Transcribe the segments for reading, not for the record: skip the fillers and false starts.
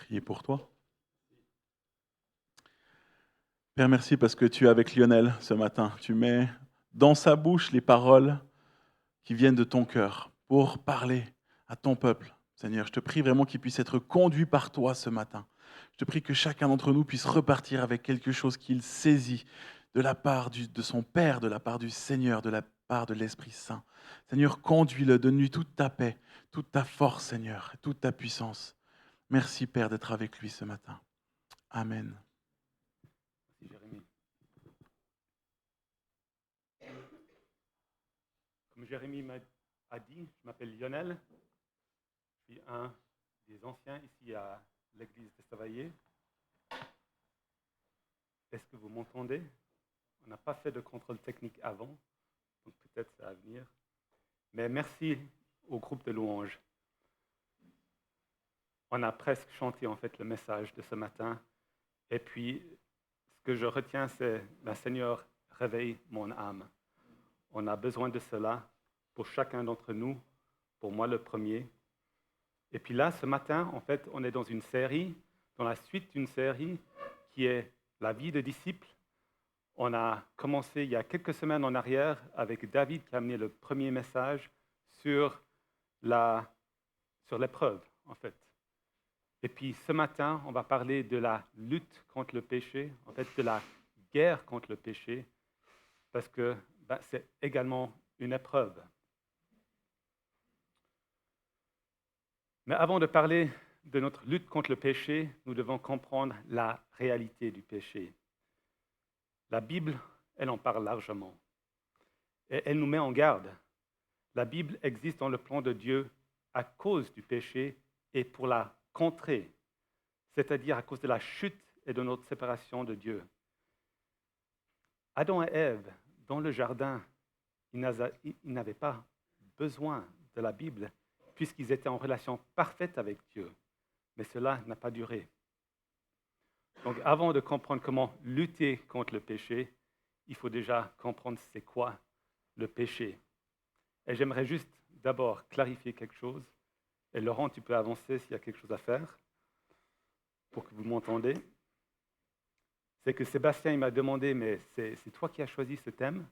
prier pour toi. Père, merci parce que tu es avec Lionel ce matin. Tu mets dans sa bouche les paroles qui viennent de ton cœur pour parler à ton peuple. Seigneur, je te prie vraiment qu'il puisse être conduit par toi ce matin. Je te prie que chacun d'entre nous puisse repartir avec quelque chose qu'il saisit de la part de son Père, de la part du Seigneur, de la part de l'Esprit Saint. Seigneur, conduis-le, donne-lui toute ta paix, toute ta force, Seigneur, et toute ta puissance. Merci, Père, d'être avec lui ce matin. Amen. Merci Jérémie. Comme Jérémie a dit, je m'appelle Lionel. Je suis un des anciens ici à l'église de Savaillé. Est-ce que vous m'entendez? On n'a pas fait de contrôle technique avant, donc peut-être ça va venir. Mais merci au groupe de louanges. On a presque chanté en fait le message de ce matin. Et puis, ce que je retiens, c'est « La Seigneur réveille mon âme ». On a besoin de cela pour chacun d'entre nous, pour moi le premier. Et puis là, ce matin, en fait, on est dans une série, dans la suite d'une série qui est la vie de disciples. On a commencé il y a quelques semaines en arrière avec David qui a amené le premier message sur l'épreuve, en fait. Et puis ce matin, on va parler de la lutte contre le péché, en fait de la guerre contre le péché, parce que c'est également une épreuve. Mais avant de parler de notre lutte contre le péché, nous devons comprendre la réalité du péché. La Bible, elle en parle largement. Et elle nous met en garde. La Bible existe dans le plan de Dieu à cause du péché et pour la contrer, c'est-à-dire à cause de la chute et de notre séparation de Dieu. Adam et Ève, dans le jardin, ils n'avaient pas besoin de la Bible puisqu'ils étaient en relation parfaite avec Dieu. Mais cela n'a pas duré. Donc avant de comprendre comment lutter contre le péché, il faut déjà comprendre c'est quoi le péché. Et j'aimerais juste d'abord clarifier quelque chose. Et Laurent, tu peux avancer s'il y a quelque chose à faire pour que vous m'entendez. C'est que Sébastien il m'a demandé, mais c'est toi qui as choisi ce thème?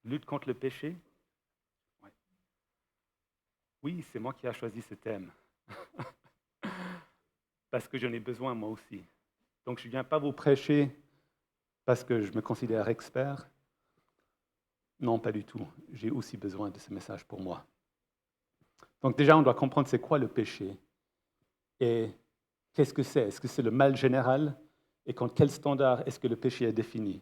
Lutte contre le péché? Ouais. Oui, c'est moi qui ai choisi ce thème. Parce que j'en ai besoin moi aussi. Donc je ne viens pas vous prêcher parce que je me considère expert. Non, pas du tout. J'ai aussi besoin de ce message pour moi. Donc déjà, on doit comprendre c'est quoi le péché et qu'est-ce que c'est? Est-ce que c'est le mal général? Et contre quel standard est-ce que le péché est défini?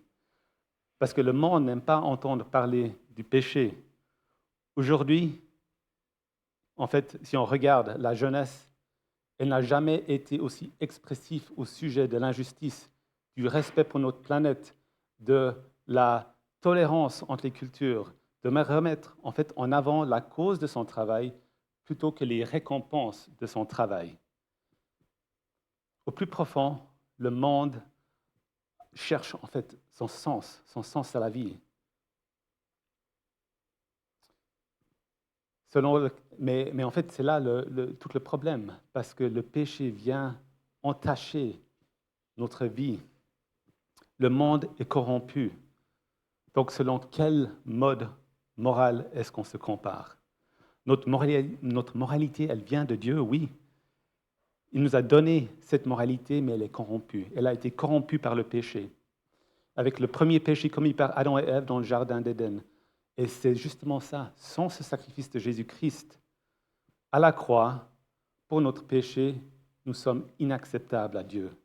Parce que le monde n'aime pas entendre parler du péché. Aujourd'hui, en fait, si on regarde la jeunesse, elle n'a jamais été aussi expressive au sujet de l'injustice, du respect pour notre planète, de la tolérance entre les cultures, de remettre en fait en avant la cause de son travail plutôt que les récompenses de son travail. Au plus profond, le monde cherche en fait son sens à la vie. Mais en fait, c'est là tout le problème, parce que le péché vient entacher notre vie. Le monde est corrompu. Donc, selon quel mode moral est-ce qu'on se compare? Notre moralité, elle vient de Dieu, oui. Il nous a donné cette moralité, mais elle est corrompue. Elle a été corrompue par le péché. Avec le premier péché commis par Adam et Ève dans le jardin d'Éden. Et c'est justement ça, sans ce sacrifice de Jésus-Christ, à la croix, pour notre péché, nous sommes inacceptables à Dieu.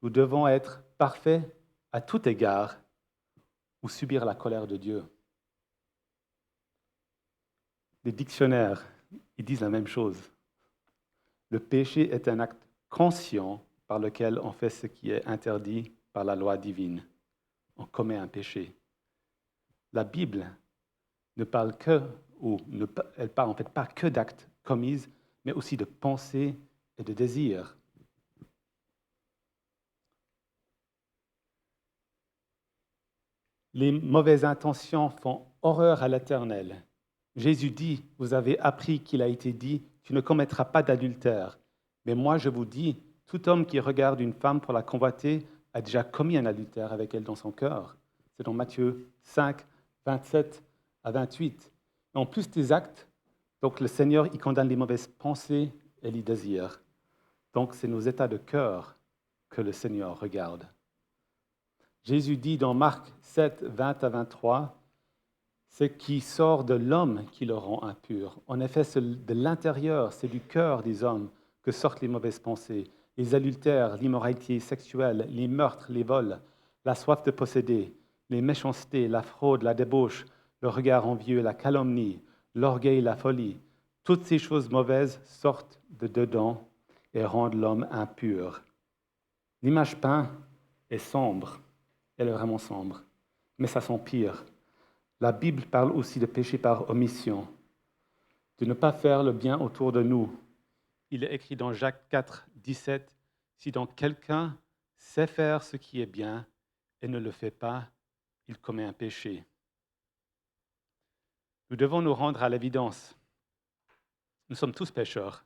Nous devons être parfaits à tout égard ou subir la colère de Dieu. Les dictionnaires, ils disent la même chose. Le péché est un acte conscient par lequel on fait ce qui est interdit par la loi divine. On commet un péché. La Bible ne parle elle parle en fait pas que d'actes commis, mais aussi de pensées et de désirs. Les mauvaises intentions font horreur à l'Éternel. Jésus dit, vous avez appris qu'il a été dit, tu ne commettras pas d'adultère. Mais moi, je vous dis, tout homme qui regarde une femme pour la convoiter a déjà commis un adultère avec elle dans son cœur. C'est dans Matthieu 5, 27 à 28. Et en plus des actes, donc le Seigneur, il condamne les mauvaises pensées et les désirs. Donc c'est nos états de cœur que le Seigneur regarde. Jésus dit dans Marc 7, 20 à 23, « Ce qui sort de l'homme qui le rend impur. En effet, c'est de l'intérieur, c'est du cœur des hommes que sortent les mauvaises pensées, les adultères, l'immoralité sexuelle, les meurtres, les vols, la soif de posséder, les méchancetés, la fraude, la débauche, le regard envieux, la calomnie, l'orgueil, la folie. Toutes ces choses mauvaises sortent de dedans et rendent l'homme impur. » L'image peinte est sombre, elle est vraiment sombre, mais ça s'empire. La Bible parle aussi de péché par omission, de ne pas faire le bien autour de nous. Il est écrit dans Jacques 4, 17, « Si donc quelqu'un sait faire ce qui est bien et ne le fait pas, il commet un péché. » Nous devons nous rendre à l'évidence. Nous sommes tous pécheurs.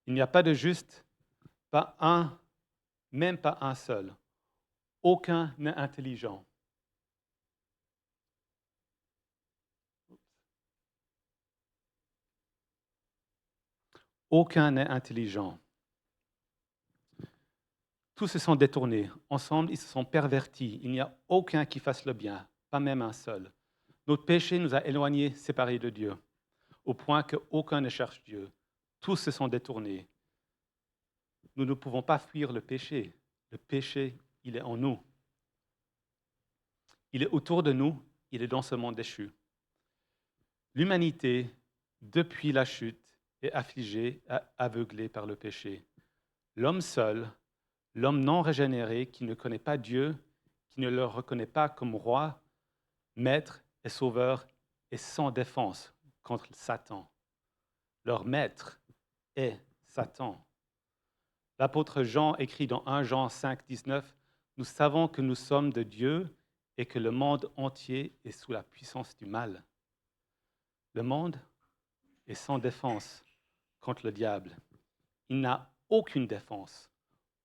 Il n'y a pas de juste, pas un, même pas un seul. Aucun n'est intelligent. Aucun n'est intelligent. Tous se sont détournés. Ensemble, ils se sont pervertis. Il n'y a aucun qui fasse le bien, pas même un seul. Notre péché nous a éloignés, séparés de Dieu, au point qu'aucun ne cherche Dieu. Tous se sont détournés. Nous ne pouvons pas fuir le péché. Le péché, il est en nous. Il est autour de nous, il est dans ce monde déchu. L'humanité, depuis la chute, est affligée, aveuglée par le péché. L'homme seul, l'homme non régénéré qui ne connaît pas Dieu, qui ne le reconnaît pas comme roi, maître et sauveur, est sans défense contre Satan. Leur maître est Satan. L'apôtre Jean écrit dans 1 Jean 5, 19, « Nous savons que nous sommes de Dieu et que le monde entier est sous la puissance du mal. » Le monde est sans défense contre le diable. Il n'a aucune défense,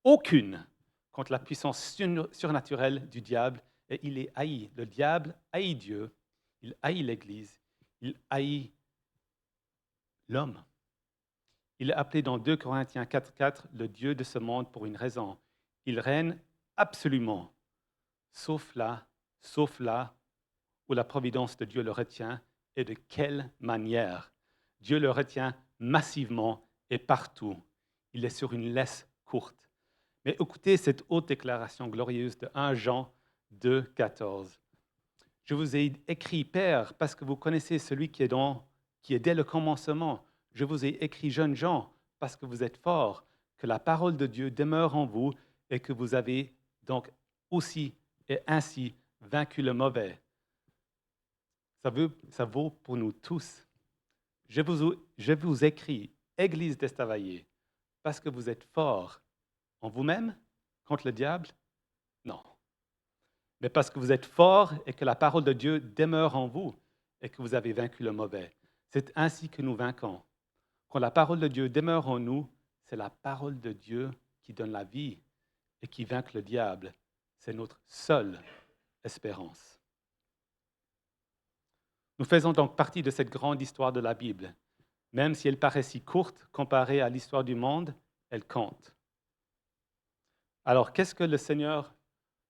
aucune, contre la puissance surnaturelle du diable, et il est haï. Le diable haït Dieu, il haït l'Église, il haït l'homme. Il est appelé dans 2 Corinthiens 4, 4 le Dieu de ce monde pour une raison. Il règne absolument, sauf là où la providence de Dieu le retient, et de quelle manière. Dieu le retient massivement et partout. Il est sur une laisse courte. Mais écoutez cette haute déclaration glorieuse de 1 Jean 2, 14. « Je vous ai écrit, Père, parce que vous connaissez celui qui est dès le commencement. Je vous ai écrit, jeunes gens, parce que vous êtes forts, que la parole de Dieu demeure en vous et que vous avez donc aussi et ainsi vaincu le mauvais. » Ça vaut pour nous tous. Je vous écris, Église d'Estavayer, parce que vous êtes forts en vous-même contre le diable? Non. Mais parce que vous êtes forts et que la parole de Dieu demeure en vous et que vous avez vaincu le mauvais. C'est ainsi que nous vainquons. Quand la parole de Dieu demeure en nous, c'est la parole de Dieu qui donne la vie et qui vainque le diable. C'est notre seule espérance. Nous faisons donc partie de cette grande histoire de la Bible. Même si elle paraît si courte comparée à l'histoire du monde, elle compte. Alors, qu'est-ce que le Seigneur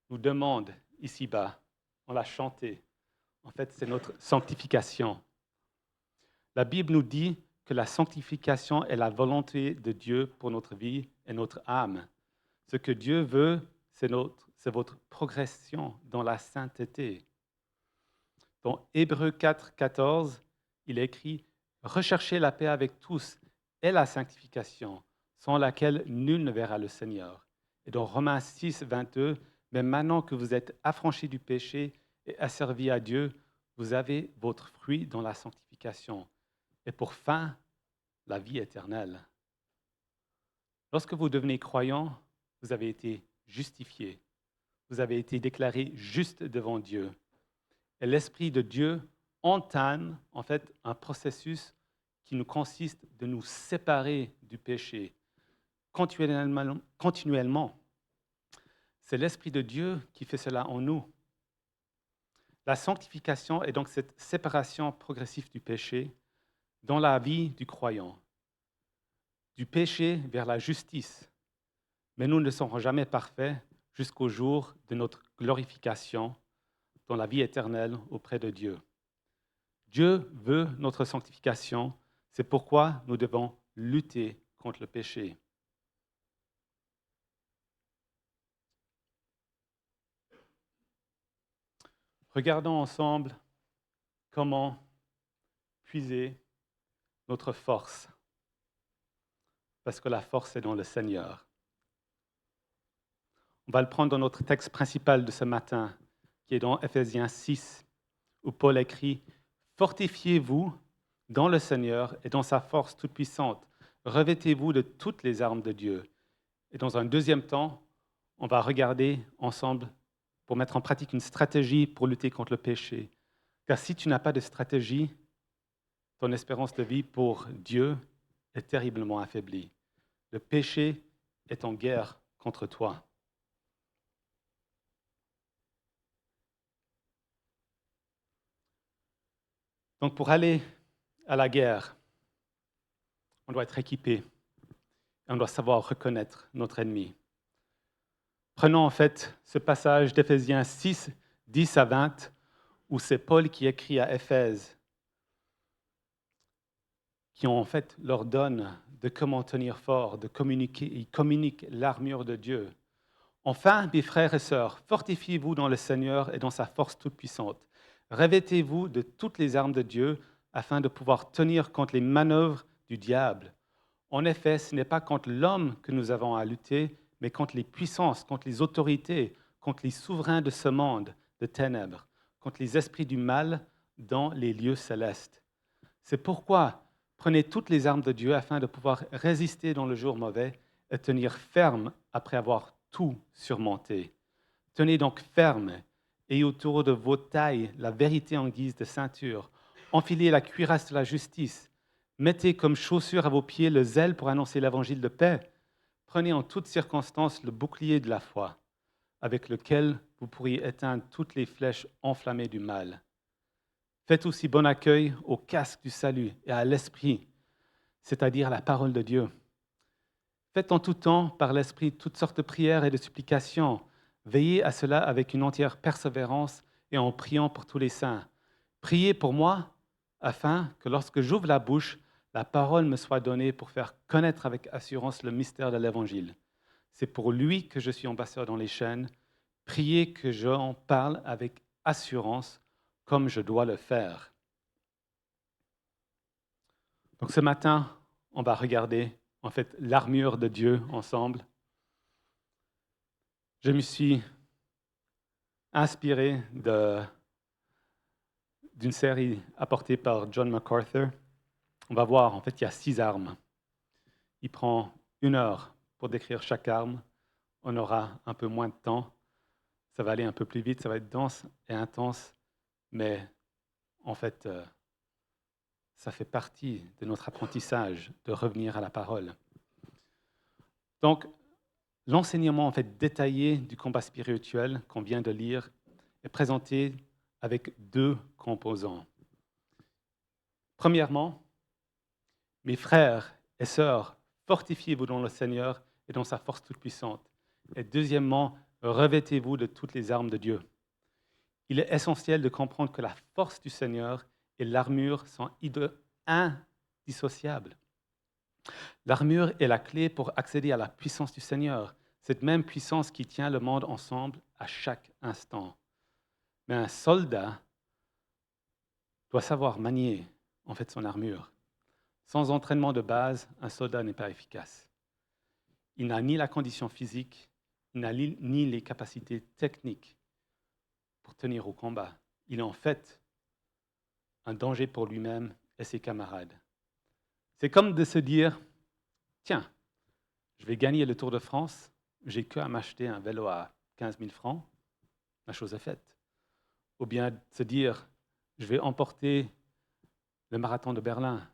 nous demande ici-bas? On l'a chanté. En fait, c'est notre sanctification. La Bible nous dit que la sanctification est la volonté de Dieu pour notre vie et notre âme. Ce que Dieu veut, c'est votre progression dans la sainteté. Dans Hébreux 4, 14, il est écrit « Recherchez la paix avec tous et la sanctification, sans laquelle nul ne verra le Seigneur. » Et dans Romains 6, 22, « Mais maintenant que vous êtes affranchis du péché et asservis à Dieu, vous avez votre fruit dans la sanctification. Et pour fin, la vie éternelle. » Lorsque vous devenez croyant, vous avez été justifié. Vous avez été déclaré juste devant Dieu. Et l'Esprit de Dieu entame un processus qui nous consiste de nous séparer du péché, continuellement. C'est l'Esprit de Dieu qui fait cela en nous. La sanctification est donc cette séparation progressive du péché dans la vie du croyant, du péché vers la justice. Mais nous ne serons jamais parfaits jusqu'au jour de notre glorification dans la vie éternelle auprès de Dieu. Dieu veut notre sanctification, c'est pourquoi nous devons lutter contre le péché. Regardons ensemble comment puiser notre force, parce que la force est dans le Seigneur. On va le prendre dans notre texte principal de ce matin, qui est dans Éphésiens 6, où Paul écrit « Fortifiez-vous dans le Seigneur et dans sa force toute puissante. Revêtez-vous de toutes les armes de Dieu. » Et dans un deuxième temps, on va regarder ensemble pour mettre en pratique une stratégie pour lutter contre le péché. Car si tu n'as pas de stratégie, ton espérance de vie pour Dieu est terriblement affaiblie. Le péché est en guerre contre toi. Donc pour aller à la guerre, on doit être équipé et on doit savoir reconnaître notre ennemi. Prenons en fait ce passage d'Éphésiens 6, 10 à 20, où c'est Paul qui écrit à Éphèse, qui en fait leur donne de comment tenir fort, de communiquer, il communique l'armure de Dieu. Enfin, mes frères et sœurs, fortifiez-vous dans le Seigneur et dans sa force toute puissante. Revêtez-vous de toutes les armes de Dieu afin de pouvoir tenir contre les manœuvres du diable. En effet, ce n'est pas contre l'homme que nous avons à lutter, mais contre les puissances, contre les autorités, contre les souverains de ce monde de ténèbres, contre les esprits du mal dans les lieux célestes. C'est pourquoi prenez toutes les armes de Dieu afin de pouvoir résister dans le jour mauvais et tenir ferme après avoir tout surmonté. Tenez donc ferme et autour de vos tailles la vérité en guise de ceinture. Enfilez la cuirasse de la justice. Mettez comme chaussure à vos pieds le zèle pour annoncer l'évangile de paix. Prenez en toutes circonstances le bouclier de la foi, avec lequel vous pourriez éteindre toutes les flèches enflammées du mal. Faites aussi bon accueil au casque du salut et à l'esprit, c'est-à-dire la parole de Dieu. Faites en tout temps, par l'esprit, toutes sortes de prières et de supplications. Veillez à cela avec une entière persévérance et en priant pour tous les saints. Priez pour moi, afin que lorsque j'ouvre la bouche, la parole me soit donnée pour faire connaître avec assurance le mystère de l'Évangile. C'est pour lui que je suis ambassadeur dans les chaînes. Priez que j'en parle avec assurance, comme je dois le faire. Donc ce matin, on va regarder en fait l'armure de Dieu ensemble. Je me suis inspiré d'une série apportée par John MacArthur. On va voir, en fait, il y a 6 armes. Il prend 1 heure pour décrire chaque arme. On aura un peu moins de temps. Ça va aller un peu plus vite, ça va être dense et intense, mais en fait, ça fait partie de notre apprentissage de revenir à la parole. Donc, l'enseignement en fait détaillé du combat spirituel qu'on vient de lire est présenté avec 2 composants. Premièrement, mes frères et sœurs, fortifiez-vous dans le Seigneur et dans sa force toute puissante. Et deuxièmement, revêtez-vous de toutes les armes de Dieu. Il est essentiel de comprendre que la force du Seigneur et l'armure sont indissociables. L'armure est la clé pour accéder à la puissance du Seigneur, cette même puissance qui tient le monde ensemble à chaque instant. Mais un soldat doit savoir manier en fait son armure. Sans entraînement de base, un soldat n'est pas efficace. Il n'a ni la condition physique, il n'a ni les capacités techniques pour tenir au combat. Il est en fait un danger pour lui-même et ses camarades. C'est comme de se dire, tiens, je vais gagner le Tour de France, j'ai qu'à m'acheter un vélo à 15 000 francs, la chose est faite. Ou bien se dire, je vais emporter le marathon de Berlin,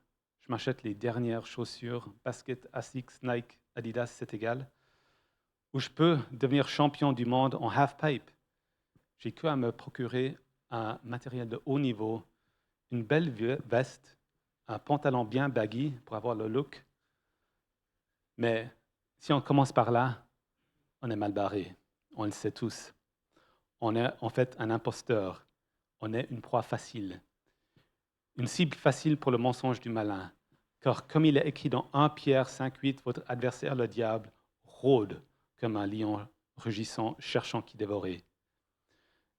je m'achète les dernières chaussures, baskets, Asics, Nike, Adidas, c'est égal, où je peux devenir champion du monde en half-pipe. J'ai que à me procurer un matériel de haut niveau, une belle veste, un pantalon bien baggy pour avoir le look. Mais si on commence par là, on est mal barré. On le sait tous. On est en fait un imposteur. On est une proie facile. Une cible facile pour le mensonge du malin. Car comme il est écrit dans 1 Pierre 5,8, votre adversaire, le diable, rôde comme un lion rugissant, cherchant qui dévorer.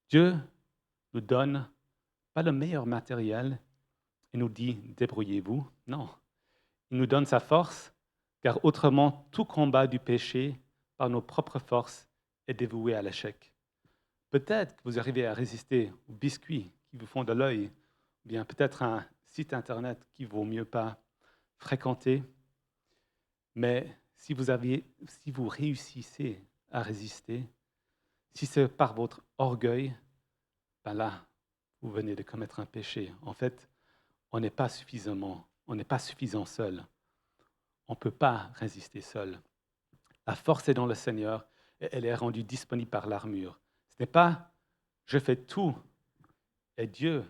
Dieu nous donne pas le meilleur matériel et nous dit « débrouillez-vous ». Non, il nous donne sa force, car autrement, tout combat du péché par nos propres forces est dévoué à l'échec. Peut-être que vous arrivez à résister aux biscuits qui vous font de l'œil, ou bien peut-être un site Internet qui vaut mieux pas fréquenter, mais si vous réussissez à résister, si c'est par votre orgueil, ben là, vous venez de commettre un péché. En fait, on n'est pas suffisant seul. On ne peut pas résister seul. La force est dans le Seigneur et elle est rendue disponible par l'armure. Ce n'est pas « je fais tout et Dieu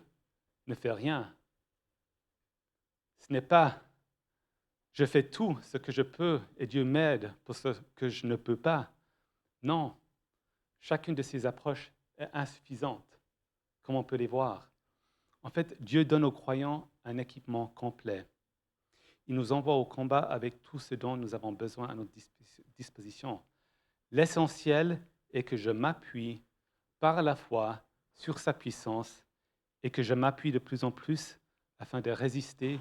ne fait rien ». Ce n'est pas « je fais tout ce que je peux et Dieu m'aide pour ce que je ne peux pas ». Non, chacune de ces approches est insuffisante, comme on peut les voir. En fait, Dieu donne aux croyants un équipement complet. Il nous envoie au combat avec tout ce dont nous avons besoin à notre disposition. L'essentiel est que je m'appuie par la foi sur sa puissance et que je m'appuie de plus en plus afin de résister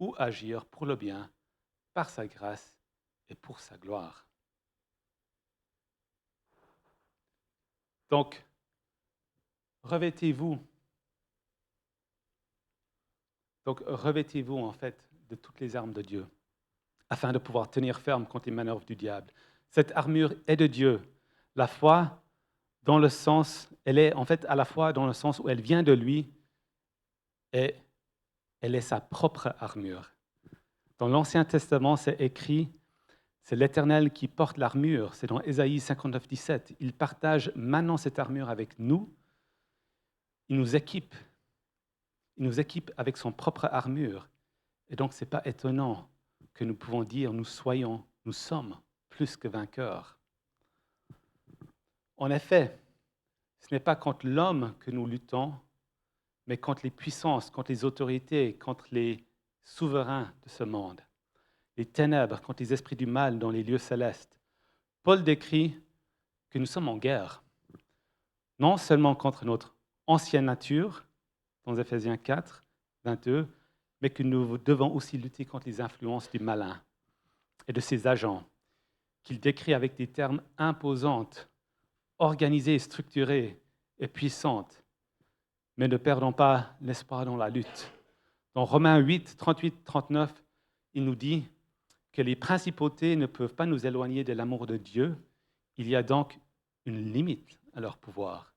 ou agir pour le bien, par sa grâce et pour sa gloire. Donc, revêtez-vous en fait de toutes les armes de Dieu afin de pouvoir tenir ferme contre les manœuvres du diable. Cette armure est de Dieu. La foi, elle est en fait à la fois dans le sens où elle vient de lui et elle est sa propre armure. Dans l'Ancien Testament, c'est écrit, c'est l'Éternel qui porte l'armure. C'est dans Ésaïe 59, 17. Il partage maintenant cette armure avec nous. Il nous équipe. Il nous équipe avec son propre armure. Et donc, ce n'est pas étonnant que nous pouvons dire, nous sommes plus que vainqueurs. En effet, ce n'est pas contre l'homme que nous luttons, mais contre les puissances, contre les autorités, contre les souverains de ce monde, les ténèbres, contre les esprits du mal dans les lieux célestes. Paul décrit que nous sommes en guerre, non seulement contre notre ancienne nature, dans Éphésiens 4, 22, mais que nous devons aussi lutter contre les influences du malin et de ses agents, qu'il décrit avec des termes imposants, organisées, structurées et puissantes. Mais ne perdons pas l'espoir dans la lutte. Dans Romains 8, 38, 39, il nous dit que les principautés ne peuvent pas nous éloigner de l'amour de Dieu. Il y a donc une limite à leur pouvoir.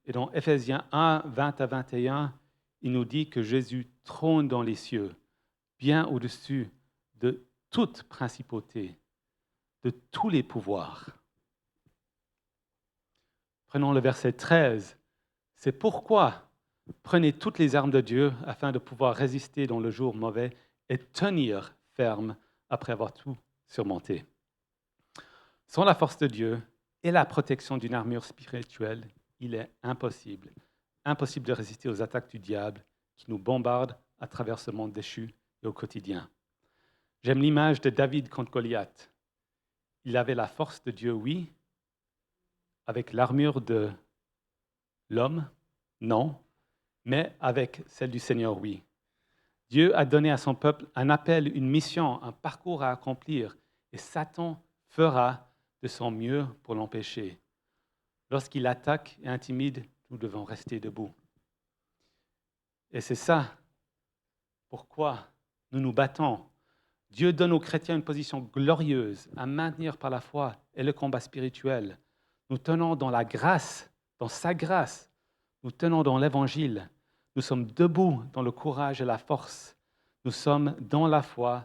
Et dans Éphésiens 1, 20 à 21, il nous dit que Jésus trône dans les cieux, bien au-dessus de toute principauté, de tous les pouvoirs. Prenons le verset 13. C'est pourquoi prenez toutes les armes de Dieu afin de pouvoir résister dans le jour mauvais et tenir ferme après avoir tout surmonté. Sans la force de Dieu et la protection d'une armure spirituelle, il est impossible de résister aux attaques du diable qui nous bombarde à travers ce monde déchu et au quotidien. J'aime l'image de David contre Goliath. Il avait la force de Dieu, oui, avec l'armure de l'homme, non, mais avec celle du Seigneur, oui. Dieu a donné à son peuple un appel, une mission, un parcours à accomplir, et Satan fera de son mieux pour l'empêcher. Lorsqu'il attaque et intimide, nous devons rester debout. Et c'est ça pourquoi nous nous battons. Dieu donne aux chrétiens une position glorieuse à maintenir par la foi et le combat spirituel. Nous tenons dans la grâce, dans sa grâce. Nous tenons dans l'Évangile. Nous sommes debout dans le courage et la force. Nous sommes dans la foi,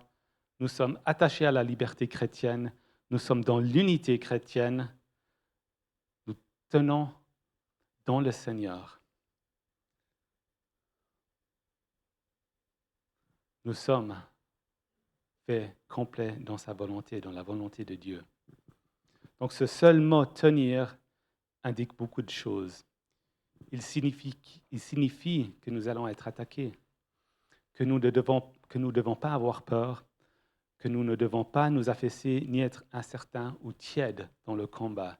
Nous sommes attachés à la liberté chrétienne. Nous sommes dans l'unité chrétienne. Nous tenons dans le Seigneur. Nous sommes faits complets dans sa volonté, dans la volonté de Dieu. Donc ce seul mot « tenir » indique beaucoup de choses. Il signifie que nous allons être attaqués, que nous ne devons pas avoir peur, que nous ne devons pas nous affaisser ni être incertains ou tièdes dans le combat.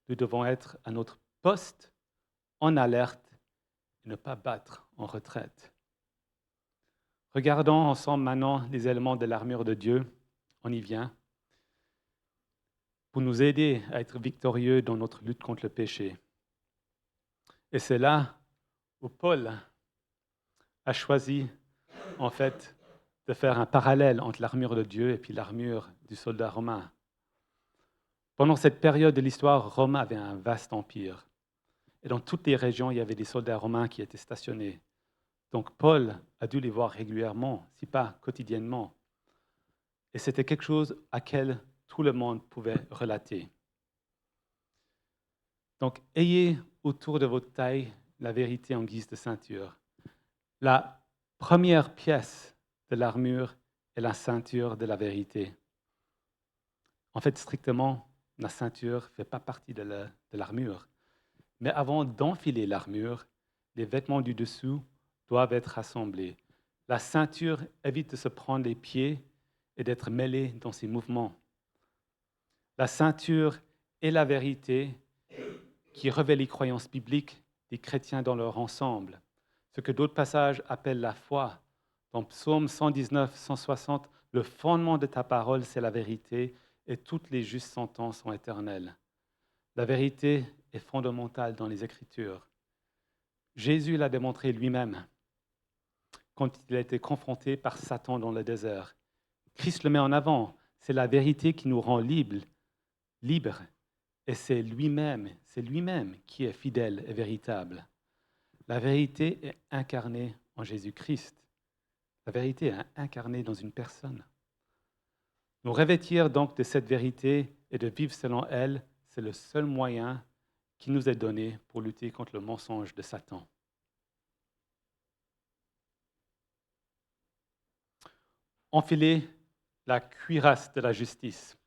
Nous devons être à notre poste, en alerte, et ne pas battre en retraite. Regardons ensemble maintenant les éléments de l'armure de Dieu. On y vient. Pour nous aider à être victorieux dans notre lutte contre le péché. Et c'est là où Paul a choisi, en fait, de faire un parallèle entre l'armure de Dieu et puis l'armure du soldat romain. Pendant cette période de l'histoire, Rome avait un vaste empire. Et dans toutes les régions, il y avait des soldats romains qui étaient stationnés. Donc Paul a dû les voir régulièrement, si pas quotidiennement. Et c'était quelque chose à laquelle tout le monde pouvait relater. Donc, ayez autour de votre taille la vérité en guise de ceinture. La première pièce de l'armure est la ceinture de la vérité. En fait, strictement, la ceinture ne fait pas partie de l'armure. Mais avant d'enfiler l'armure, les vêtements du dessous doivent être rassemblés. La ceinture évite de se prendre les pieds et d'être mêlée dans ses mouvements. La ceinture est la vérité qui révèle les croyances bibliques des chrétiens dans leur ensemble. Ce que d'autres passages appellent la foi. Dans Psaume 119, 160, le fondement de ta parole, c'est la vérité, et toutes les justes sentences sont éternelles. La vérité est fondamentale dans les Écritures. Jésus l'a démontré lui-même quand il a été confronté par Satan dans le désert. Christ le met en avant. C'est la vérité qui nous rend libres. Et c'est lui-même qui est fidèle et véritable. La vérité est incarnée en Jésus-Christ. La vérité est incarnée dans une personne. Nous revêtir donc de cette vérité et de vivre selon elle, c'est le seul moyen qui nous est donné pour lutter contre le mensonge de Satan. Enfiler la cuirasse de la justice.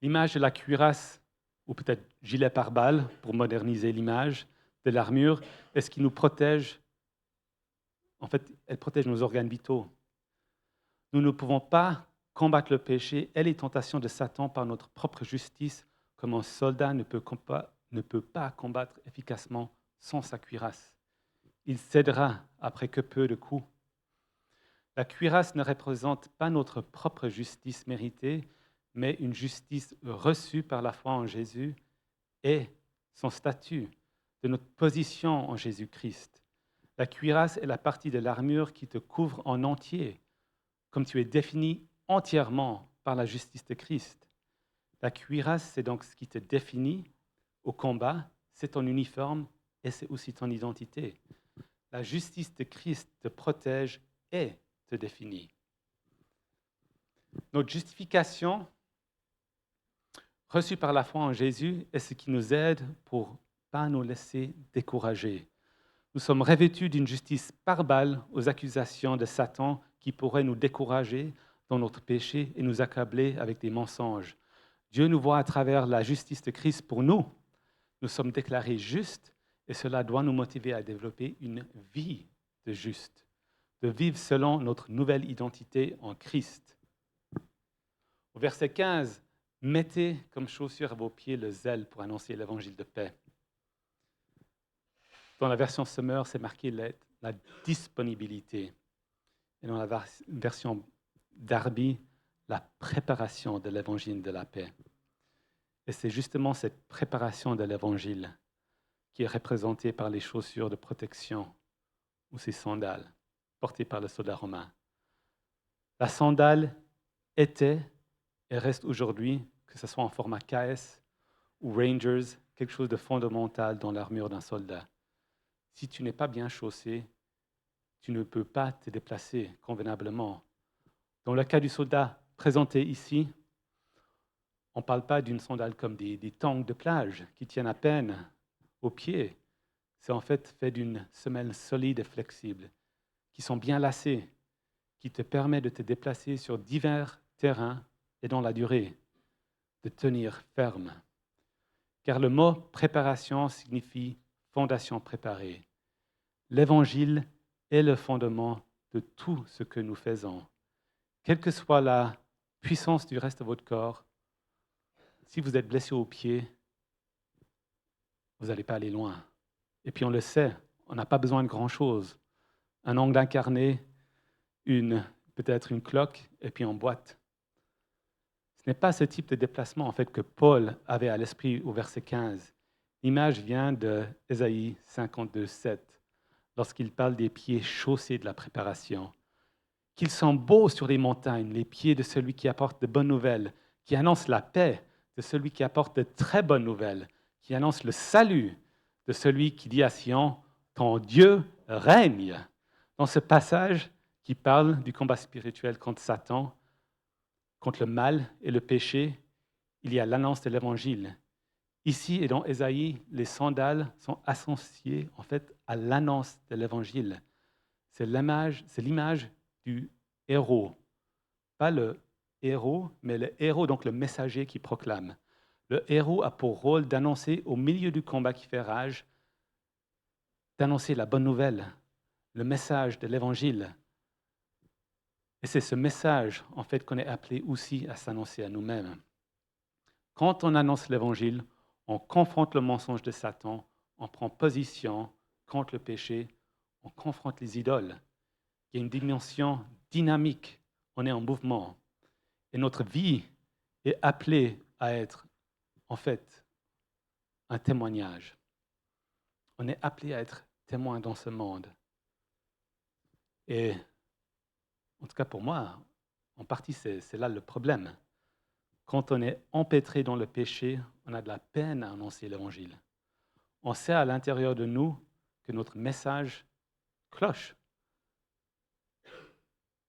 L'image de la cuirasse, ou peut-être gilet pare-balles pour moderniser l'image de l'armure, est ce qui nous protège. En fait, elle protège nos organes vitaux. Nous ne pouvons pas combattre le péché et les tentations de Satan par notre propre justice, comme un soldat ne peut pas combattre efficacement sans sa cuirasse. Il cédera après que peu de coups. La cuirasse ne représente pas notre propre justice méritée, mais une justice reçue par la foi en Jésus et son statut, de notre position en Jésus-Christ. La cuirasse est la partie de l'armure qui te couvre en entier, comme tu es défini entièrement par la justice de Christ. La cuirasse, c'est donc ce qui te définit au combat, c'est ton uniforme et c'est aussi ton identité. La justice de Christ te protège et te définit. Notre justification reçue par la foi en Jésus est ce qui nous aide pour ne pas nous laisser décourager. Nous sommes revêtus d'une justice par balle aux accusations de Satan qui pourrait nous décourager dans notre péché et nous accabler avec des mensonges. Dieu nous voit à travers la justice de Christ pour nous. Nous sommes déclarés justes et cela doit nous motiver à développer une vie de juste, de vivre selon notre nouvelle identité en Christ. Au verset 15, mettez comme chaussure à vos pieds le zèle pour annoncer l'évangile de paix. Dans la version Summer, c'est marqué la disponibilité. Et dans la version Darby, la préparation de l'évangile de la paix. Et c'est justement cette préparation de l'évangile qui est représentée par les chaussures de protection ou ces sandales portées par le soldat romain. La sandale était et reste aujourd'hui, que ce soit en format KS ou Rangers, quelque chose de fondamental dans l'armure d'un soldat. Si tu n'es pas bien chaussé, tu ne peux pas te déplacer convenablement. Dans le cas du soldat présentées ici, on ne parle pas d'une sandale comme des tangs de plage qui tiennent à peine aux pieds. C'est en fait d'une semelle solide et flexible, qui sont bien lacées, qui te permet de te déplacer sur divers terrains et dans la durée, de tenir ferme. Car le mot préparation signifie fondation préparée. L'Évangile est le fondement de tout ce que nous faisons. Quelle que soit la puissance du reste de votre corps, si vous êtes blessé au pied, vous n'allez pas aller loin. Et puis on le sait, on n'a pas besoin de grand-chose. Un ongle incarné, peut-être une cloque, et puis on boite. Ce n'est pas ce type de déplacement en fait que Paul avait à l'esprit au verset 15. L'image vient de Ésaïe 52, 7, lorsqu'il parle des pieds chaussés de la préparation. Qu'ils sont beaux sur les montagnes, les pieds de celui qui apporte de bonnes nouvelles, qui annonce la paix, de celui qui apporte de très bonnes nouvelles, qui annonce le salut, de celui qui dit à Sion, ton Dieu règne. Dans ce passage qui parle du combat spirituel contre Satan, contre le mal et le péché, il y a l'annonce de l'Évangile. Ici et dans Ésaïe, les sandales sont associées en fait à l'annonce de l'Évangile. C'est l'image du héros. Pas le héros, mais le héros, donc le messager qui proclame. Le héros a pour rôle d'annoncer au milieu du combat qui fait rage, d'annoncer la bonne nouvelle, le message de l'Évangile. Et c'est ce message, en fait, qu'on est appelé aussi à s'annoncer à nous-mêmes. Quand on annonce l'Évangile, on confronte le mensonge de Satan, on prend position contre le péché, on confronte les idoles. Il y a une dimension dynamique, on est en mouvement. Et notre vie est appelée à être, en fait, un témoignage. On est appelé à être témoin dans ce monde. Et en tout cas pour moi, en partie, c'est là le problème. Quand on est empêtré dans le péché, on a de la peine à annoncer l'Évangile. On sait à l'intérieur de nous que notre message cloche.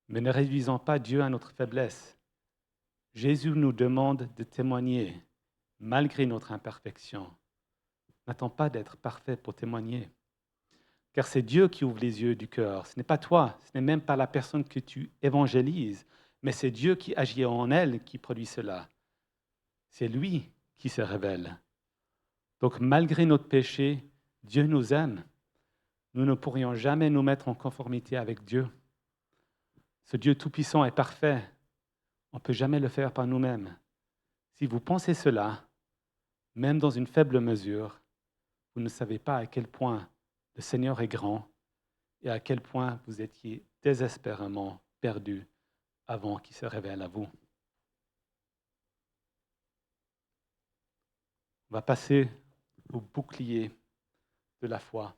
Mais ne réduisons pas Dieu à notre faiblesse. Jésus nous demande de témoigner malgré notre imperfection. N'attends pas d'être parfait pour témoigner. Car c'est Dieu qui ouvre les yeux du cœur. Ce n'est pas toi, ce n'est même pas la personne que tu évangélises, mais c'est Dieu qui agit en elle qui produit cela. C'est lui qui se révèle. Donc malgré notre péché, Dieu nous aime. Nous ne pourrions jamais nous mettre en conformité avec Dieu. Ce Dieu tout-puissant est parfait. On ne peut jamais le faire par nous-mêmes. Si vous pensez cela, même dans une faible mesure, vous ne savez pas à quel point le Seigneur est grand et à quel point vous étiez désespérément perdu avant qu'il se révèle à vous. On va passer au bouclier de la foi.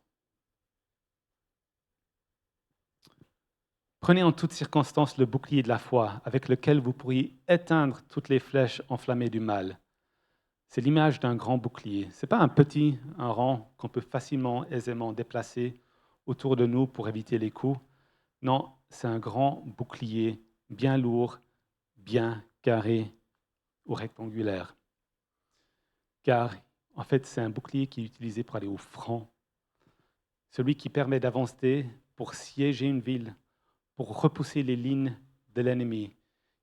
Prenez en toutes circonstances le bouclier de la foi avec lequel vous pourriez éteindre toutes les flèches enflammées du mal. C'est l'image d'un grand bouclier. Ce n'est pas un rang qu'on peut facilement, aisément déplacer autour de nous pour éviter les coups. Non, c'est un grand bouclier bien lourd, bien carré ou rectangulaire. Car, en fait, c'est un bouclier qui est utilisé pour aller au front. Celui qui permet d'avancer pour siéger une ville, pour repousser les lignes de l'ennemi,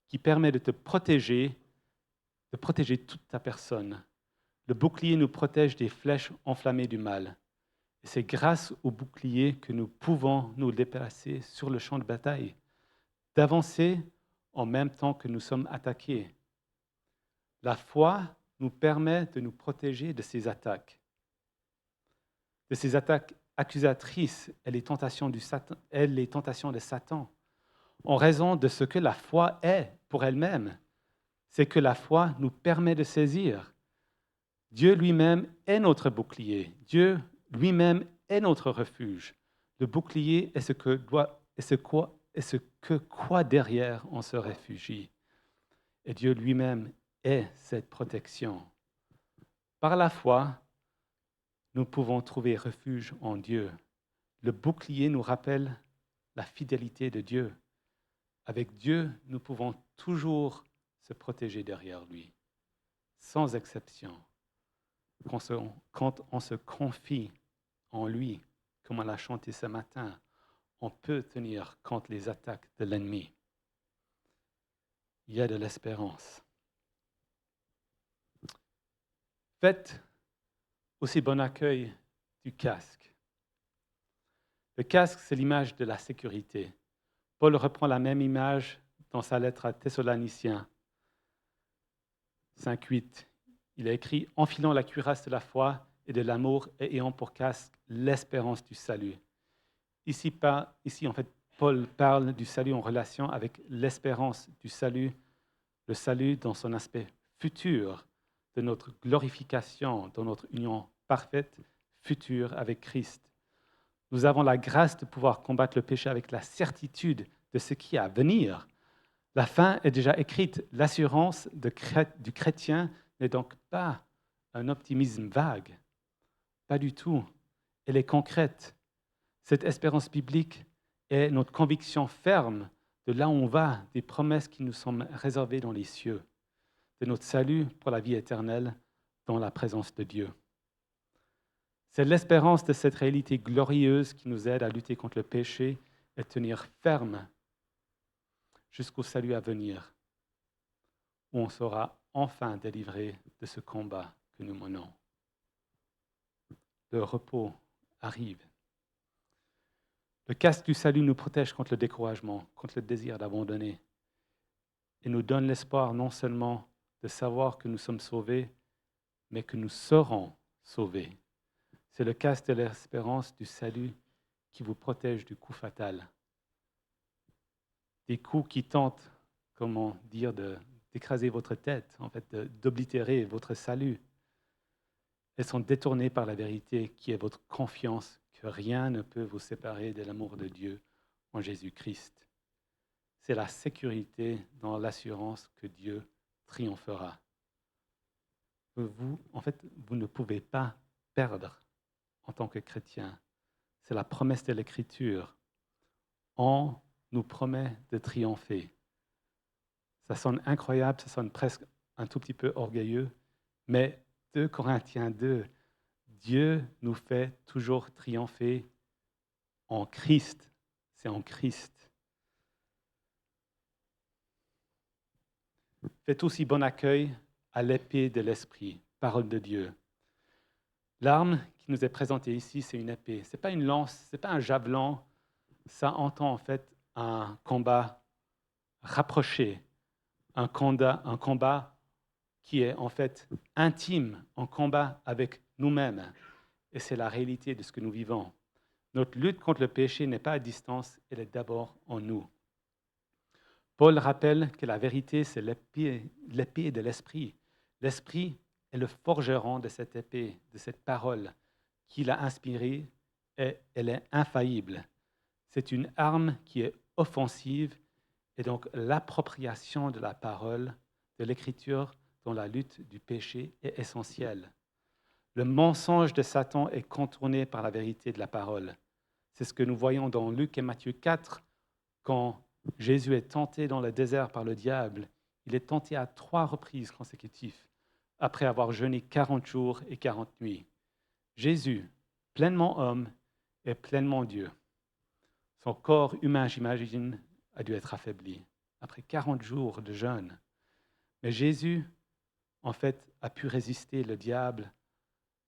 qui permet de te protéger, de protéger toute ta personne. Le bouclier nous protège des flèches enflammées du mal. Et c'est grâce au bouclier que nous pouvons nous déplacer sur le champ de bataille, d'avancer en même temps que nous sommes attaqués. La foi nous permet de nous protéger de ces attaques accusatrices et les tentations de Satan, en raison de ce que la foi est pour elle-même. C'est que la foi nous permet de saisir. Dieu lui-même est notre bouclier. Dieu lui-même est notre refuge. Le bouclier est ce que quoi derrière on se réfugie. Et Dieu lui-même est cette protection. Par la foi, nous pouvons trouver refuge en Dieu. Le bouclier nous rappelle la fidélité de Dieu. Avec Dieu, nous pouvons toujours se protéger derrière lui, sans exception. Quand on se confie en lui, comme on l'a chanté ce matin, on peut tenir contre les attaques de l'ennemi. Il y a de l'espérance. Faites aussi bon accueil du casque. Le casque, c'est l'image de la sécurité. Paul reprend la même image dans sa lettre à Thessaloniciens 5:8. Il a écrit « Enfilant la cuirasse de la foi et de l'amour et ayant pour casque l'espérance du salut ». Ici, en fait, Paul parle du salut en relation avec l'espérance du salut, le salut dans son aspect futur, de notre glorification, dans notre union parfaite, future avec Christ. Nous avons la grâce de pouvoir combattre le péché avec la certitude de ce qui est à venir. La fin est déjà écrite. L'assurance du chrétien n'est donc pas un optimisme vague. Pas du tout. Elle est concrète. Cette espérance biblique est notre conviction ferme de là où on va, des promesses qui nous sont réservées dans les cieux, de notre salut pour la vie éternelle dans la présence de Dieu. C'est l'espérance de cette réalité glorieuse qui nous aide à lutter contre le péché et tenir ferme jusqu'au salut à venir, où on sera enfin délivré de ce combat que nous menons. Le repos arrive. Le casque du salut nous protège contre le découragement, contre le désir d'abandonner, et nous donne l'espoir non seulement de savoir que nous sommes sauvés, mais que nous serons sauvés. C'est le casque de l'espérance du salut qui vous protège du coup fatal. Des coups qui tentent, comment dire, d'écraser votre tête, en fait, d'oblitérer votre salut. Elles sont détournées par la vérité qui est votre confiance que rien ne peut vous séparer de l'amour de Dieu en Jésus-Christ. C'est la sécurité dans l'assurance que Dieu triomphera. Vous ne pouvez pas perdre en tant que chrétien. C'est la promesse de l'Écriture. On nous promet de triompher. Ça sonne incroyable, ça sonne presque un tout petit peu orgueilleux, mais 2 Corinthiens 2, Dieu nous fait toujours triompher en Christ. C'est en Christ. Faites aussi bon accueil à l'épée de l'Esprit, parole de Dieu. L'arme qui nous est présentée ici, c'est une épée. Ce n'est pas une lance, ce n'est pas un javelot. Ça entend en fait un combat rapproché, un combat qui est en fait intime, un combat avec nous-mêmes. Et c'est la réalité de ce que nous vivons. Notre lutte contre le péché n'est pas à distance, elle est d'abord en nous. Paul rappelle que la vérité, c'est l'épée de l'Esprit. L'Esprit est le forgeron de cette épée, de cette parole qu'il a inspirée, et elle est infaillible. C'est une arme qui est offensive, et donc l'appropriation de la parole, de l'Écriture, dans la lutte du péché est essentielle. Le mensonge de Satan est contourné par la vérité de la parole. C'est ce que nous voyons dans Luc et Matthieu 4, quand Jésus est tenté dans le désert par le diable. Il est tenté à 3 reprises consécutives, après avoir jeûné 40 jours et 40 nuits. Jésus, pleinement homme et pleinement Dieu. Son corps humain, j'imagine, a dû être affaibli, après 40 jours de jeûne. Mais Jésus, en fait, a pu résister le diable,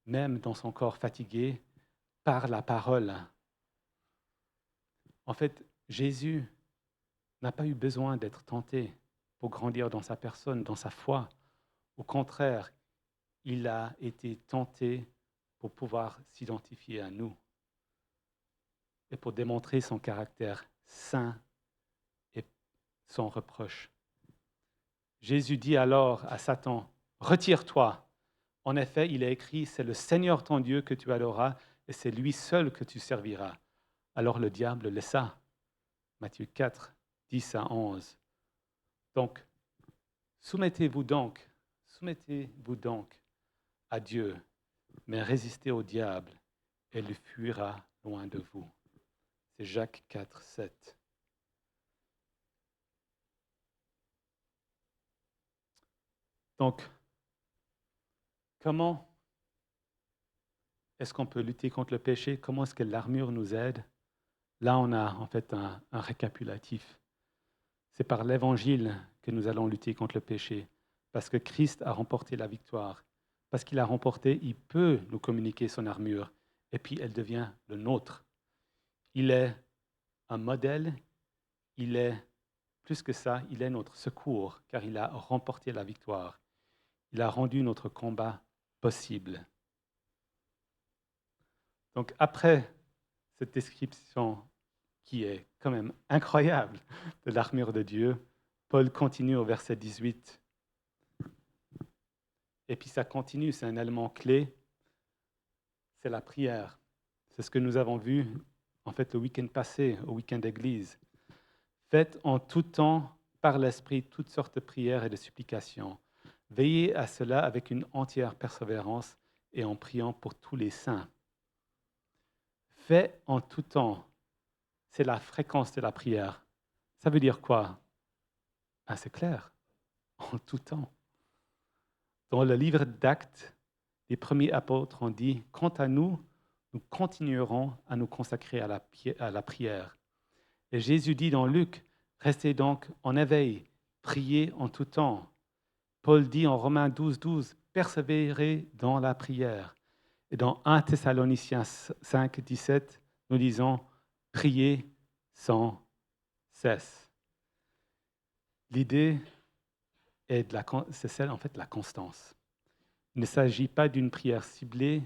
même dans son corps fatigué, par la parole. En fait, Jésus n'a pas eu besoin d'être tenté pour grandir dans sa personne, dans sa foi. Au contraire, il a été tenté pour pouvoir s'identifier à nous et pour démontrer son caractère saint et sans reproche. Jésus dit alors à Satan, « Retire-toi ». En effet, il est écrit, « C'est le Seigneur ton Dieu que tu adoreras et c'est lui seul que tu serviras ». Alors le diable le laissa. Matthieu 4, 10 à 11. Donc, soumettez-vous donc à Dieu, mais résistez au diable et il fuira loin de vous. C'est Jacques 4, 7. Donc, comment est-ce qu'on peut lutter contre le péché? Comment est-ce que l'armure nous aide? Là, on a en fait un récapitulatif. C'est par l'Évangile que nous allons lutter contre le péché, parce que Christ a remporté la victoire. Parce qu'il a remporté, il peut nous communiquer son armure, et puis elle devient le nôtre. Il est un modèle, il est, plus que ça, il est notre secours, car il a remporté la victoire. Il a rendu notre combat possible. Donc après cette description qui est quand même incroyable de l'armure de Dieu, Paul continue au verset 18. Et puis ça continue, c'est un élément clé, c'est la prière. C'est ce que nous avons vu en fait le week-end passé, au week-end d'église. Faites en tout temps par l'Esprit toutes sortes de prières et de supplications. Veillez à cela avec une entière persévérance et en priant pour tous les saints. Faites en tout temps, c'est la fréquence de la prière. Ça veut dire quoi? Ah, c'est clair, en tout temps. Dans le livre d'Actes, les premiers apôtres ont dit, quant à nous, nous continuerons à nous consacrer à la prière. Et Jésus dit dans Luc, restez donc en éveil, priez en tout temps. Paul dit en Romains 12, 12, persévérez dans la prière. Et dans 1 Thessaloniciens 5, 17, nous disons, priez sans cesse. L'idée c'est celle en fait de la constance. Il ne s'agit pas d'une prière ciblée,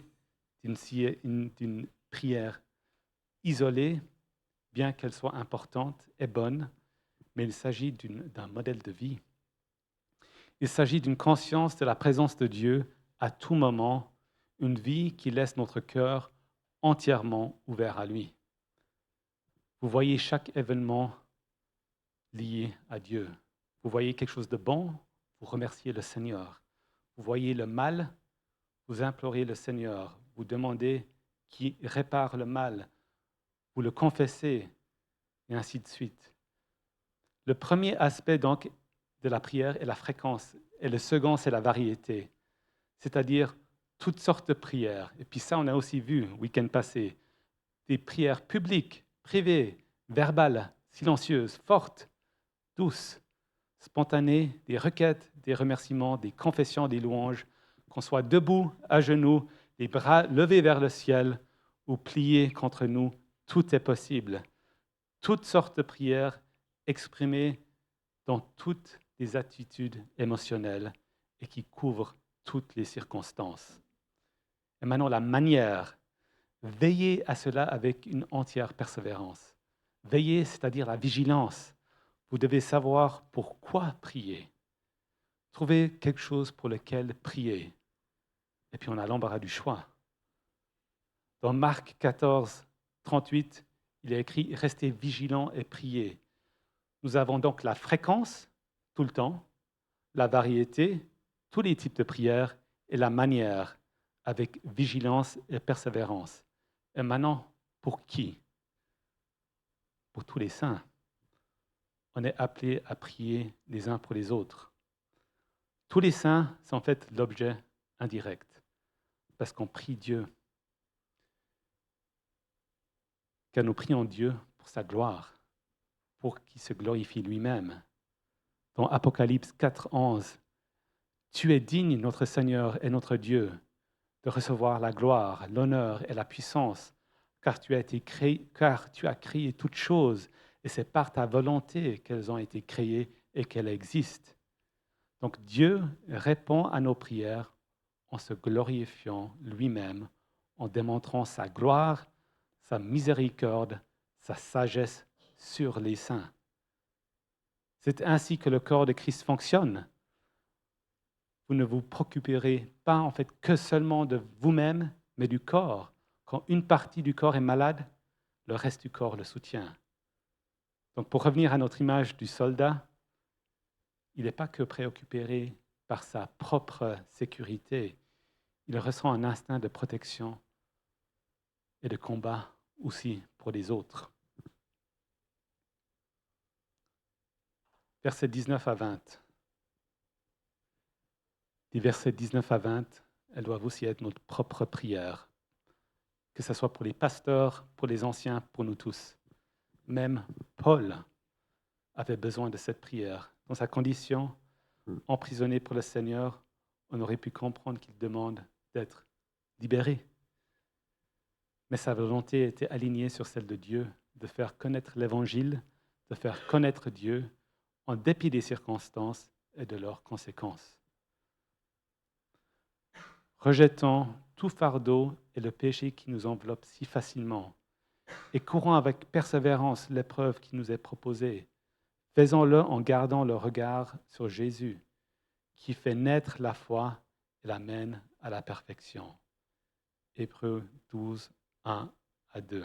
d'une prière isolée, bien qu'elle soit importante et bonne, mais il s'agit d'un modèle de vie. Il s'agit d'une conscience de la présence de Dieu à tout moment, une vie qui laisse notre cœur entièrement ouvert à lui. Vous voyez chaque événement lié à Dieu. Vous voyez quelque chose de bon, vous remerciez le Seigneur. Vous voyez le mal, vous implorez le Seigneur. Vous demandez qu'il répare le mal. Vous le confessez, et ainsi de suite. Le premier aspect donc de la prière est la fréquence, et le second, c'est la variété, c'est-à-dire toutes sortes de prières. Et puis ça, on a aussi vu le week-end passé, des prières publiques, privées, verbales, silencieuses, fortes, douces, spontanées, des requêtes, des remerciements, des confessions, des louanges, qu'on soit debout, à genoux, les bras levés vers le ciel ou pliés contre nous, tout est possible. Toutes sortes de prières exprimées dans toutes les attitudes émotionnelles et qui couvrent toutes les circonstances. Et maintenant, la manière. Veillez à cela avec une entière persévérance. Veillez, c'est-à-dire la vigilance. Vous devez savoir pourquoi prier. Trouvez quelque chose pour lequel prier. Et puis on a l'embarras du choix. Dans Marc 14, 38, il est écrit « Restez vigilants et priez ». Nous avons donc la fréquence, tout le temps, la variété, tous les types de prières, et la manière, avec vigilance et persévérance. Et maintenant, pour qui? Pour tous les saints. On est appelés à prier les uns pour les autres. Tous les saints sont en fait l'objet indirect, parce qu'on prie Dieu. Car nous prions Dieu pour sa gloire, pour qu'il se glorifie lui-même. Dans Apocalypse 4, 11, « Tu es digne, notre Seigneur et notre Dieu, de recevoir la gloire, l'honneur et la puissance, car tu as créé toutes choses, et c'est par ta volonté qu'elles ont été créées et qu'elles existent. » Donc Dieu répond à nos prières en se glorifiant lui-même, en démontrant sa gloire, sa miséricorde, sa sagesse sur les saints. C'est ainsi que le corps de Christ fonctionne. Vous ne vous préoccuperez pas en fait que seulement de vous-même, mais du corps. Quand une partie du corps est malade, le reste du corps le soutient. Donc pour revenir à notre image du soldat, il n'est pas que préoccupé par sa propre sécurité. Il ressent un instinct de protection et de combat aussi pour les autres. Versets 19 à 20. des versets 19 à 20, elles doivent aussi être notre propre prière, que ce soit pour les pasteurs, pour les anciens, pour nous tous. Même Paul avait besoin de cette prière. Dans sa condition, emprisonné pour le Seigneur, on aurait pu comprendre qu'il demande d'être libéré. Mais sa volonté était alignée sur celle de Dieu, de faire connaître l'Évangile, de faire connaître Dieu en dépit des circonstances et de leurs conséquences. Rejetons tout fardeau et le péché qui nous enveloppe si facilement et courons avec persévérance l'épreuve qui nous est proposée. Faisons-le en gardant le regard sur Jésus, qui fait naître la foi et la mène à la perfection. Hébreux 12, 1 à 2.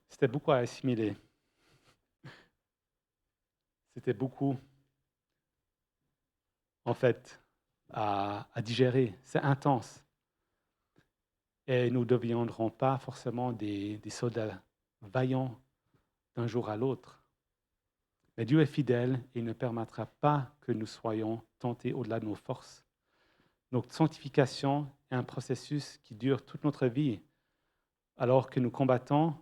C'était beaucoup à assimiler. C'était beaucoup, en fait, à digérer. C'est intense. Et nous ne deviendrons pas forcément des soldats vaillants d'un jour à l'autre. Mais Dieu est fidèle et il ne permettra pas que nous soyons tentés au-delà de nos forces. Notre sanctification est un processus qui dure toute notre vie. Alors que nous combattons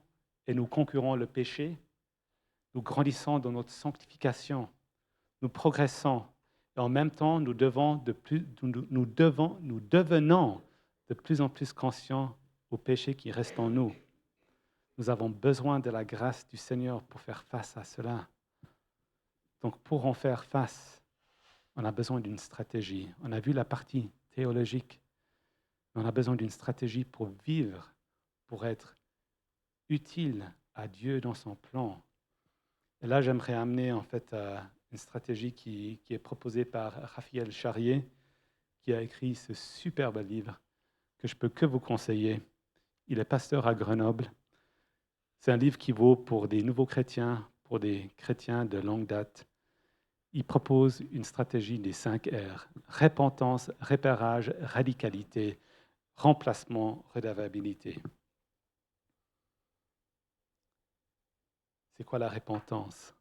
et nous concurrons le péché, nous grandissons dans notre sanctification, nous progressons et en même temps nous devenons de plus en plus conscients au péché qui reste en nous. Nous avons besoin de la grâce du Seigneur pour faire face à cela. Donc pour en faire face, on a besoin d'une stratégie. On a vu la partie théologique, mais on a besoin d'une stratégie pour vivre, pour être utile à Dieu dans son plan. Et là, j'aimerais amener en fait une stratégie qui est proposée par Raphaël Charrier, qui a écrit ce superbe livre que je peux que vous conseiller. Il est pasteur à Grenoble. C'est un livre qui vaut pour des nouveaux chrétiens, pour des chrétiens de longue date. Il propose une stratégie des 5 R: repentance, repérage, radicalité, remplacement, redevabilité. C'est quoi la repentance?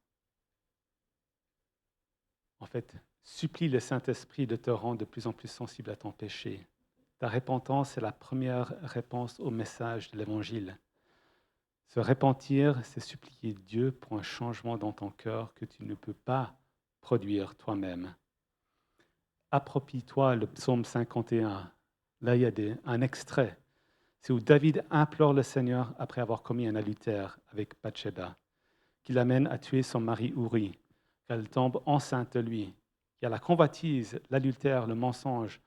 En fait, supplie le Saint-Esprit de te rendre de plus en plus sensible à ton péché. Ta repentance est la première réponse au message de l'Évangile. Se repentir, c'est supplier Dieu pour un changement dans ton cœur que tu ne peux pas produire toi-même. Approprie-toi le psaume 51. Là, il y a un extrait. C'est où David implore le Seigneur après avoir commis un adultère avec Bathsheba, qui l'amène à tuer son mari Uri, qu'elle tombe enceinte de lui. Il y a la convoitise, l'adultère, le mensonge,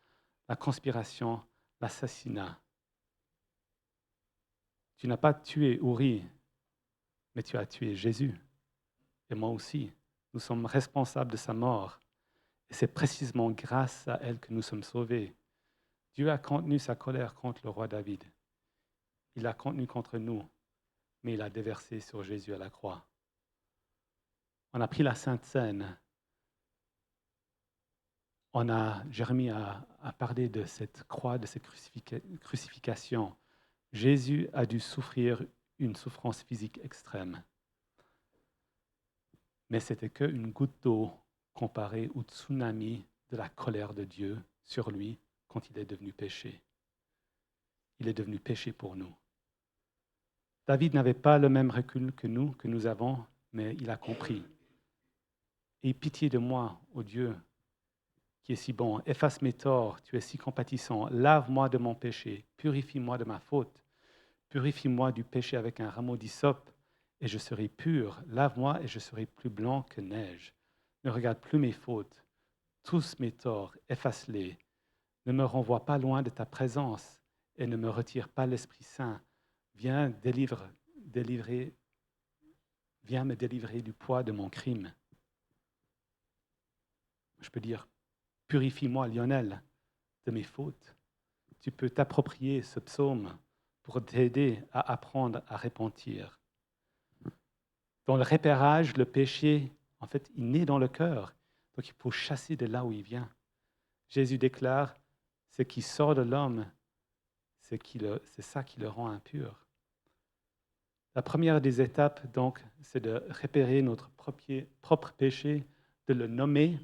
la conspiration, l'assassinat. Tu n'as pas tué Uri, mais tu as tué Jésus. Et moi aussi, nous sommes responsables de sa mort. Et c'est précisément grâce à elle que nous sommes sauvés. Dieu a contenu sa colère contre le roi David. Il l'a contenu contre nous, mais il l'a déversé sur Jésus à la croix. On a pris la Sainte Seine. Jérémie a parlé de cette croix, de cette crucifixion. Jésus a dû souffrir une souffrance physique extrême. Mais c'était qu'une goutte d'eau comparée au tsunami de la colère de Dieu sur lui quand il est devenu péché. Il est devenu péché pour nous. David n'avait pas le même recul que nous avons, mais il a compris. Aie pitié de moi, ô Dieu, qui est si bon. Efface mes torts, tu es si compatissant. Lave-moi de mon péché, purifie-moi de ma faute. Purifie-moi du péché avec un rameau d'hysope, et je serai pur. Lave-moi et je serai plus blanc que neige. Ne regarde plus mes fautes, tous mes torts, efface-les. Ne me renvoie pas loin de ta présence et ne me retire pas l'Esprit Saint. Viens me délivrer du poids de mon crime. Je peux dire, purifie-moi, Lionel, de mes fautes. Tu peux t'approprier ce psaume pour t'aider à apprendre à repentir. Dans le repérage, le péché, en fait, il naît dans le cœur. Donc, il faut chasser de là où il vient. Jésus déclare, ce qui sort de l'homme, c'est ça qui le rend impur. La première des étapes, donc, c'est de repérer notre propre péché, de le nommer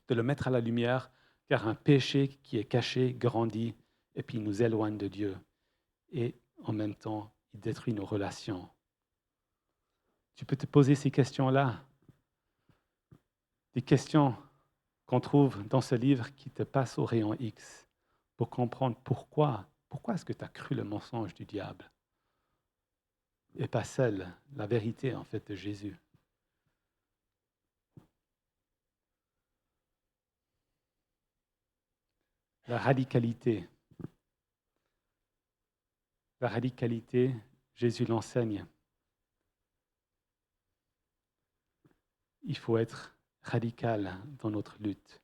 de le mettre à la lumière, car un péché qui est caché grandit et puis nous éloigne de Dieu. Et en même temps, il détruit nos relations. Tu peux te poser ces questions-là, des questions qu'on trouve dans ce livre qui te passe au rayon X pour comprendre pourquoi est-ce que tu as cru le mensonge du diable et pas la vérité en fait de Jésus. La radicalité. La radicalité, Jésus l'enseigne. Il faut être radical dans notre lutte.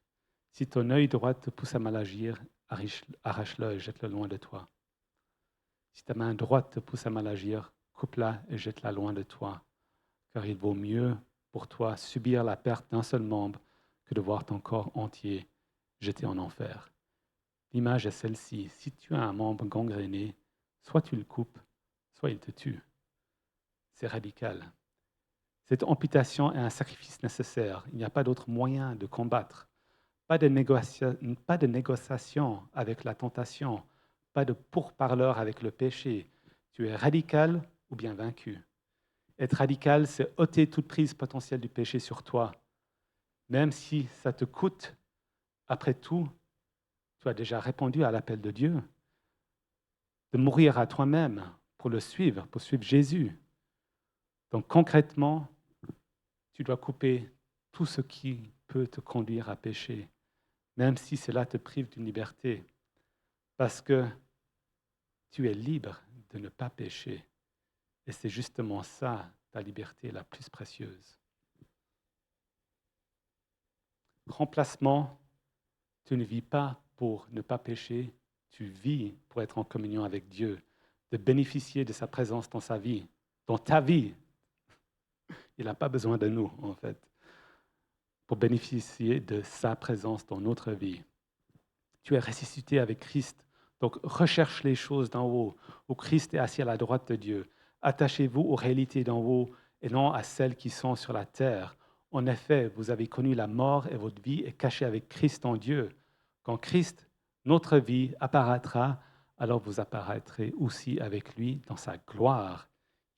Si ton œil droit te pousse à mal agir, arrache-le et jette-le loin de toi. Si ta main droite te pousse à mal agir, coupe-la et jette-la loin de toi. Car il vaut mieux pour toi subir la perte d'un seul membre que de voir ton corps entier jeté en enfer. L'image est celle-ci. Si tu as un membre gangréné, soit tu le coupes, soit il te tue. C'est radical. Cette amputation est un sacrifice nécessaire. Il n'y a pas d'autre moyen de combattre. Pas de négociation avec la tentation. Pas de pourparleur avec le péché. Tu es radical ou bien vaincu. Être radical, c'est ôter toute prise potentielle du péché sur toi. Même si ça te coûte, après tout, tu as déjà répondu à l'appel de Dieu de mourir à toi-même pour suivre Jésus. Donc concrètement, tu dois couper tout ce qui peut te conduire à pécher, même si cela te prive d'une liberté, parce que tu es libre de ne pas pécher. Et c'est justement ça, ta liberté la plus précieuse. Remplacement, tu ne vis pas pour ne pas pécher, tu vis pour être en communion avec Dieu, de bénéficier de sa présence dans sa vie, dans ta vie. Il n'a pas besoin de nous, en fait, pour bénéficier de sa présence dans notre vie. Tu es ressuscité avec Christ, donc recherche les choses d'en haut, où Christ est assis à la droite de Dieu. Attachez-vous aux réalités d'en haut et non à celles qui sont sur la terre. En effet, vous avez connu la mort et votre vie est cachée avec Christ en Dieu. Quand Christ, notre vie, apparaîtra, alors vous apparaîtrez aussi avec lui dans sa gloire.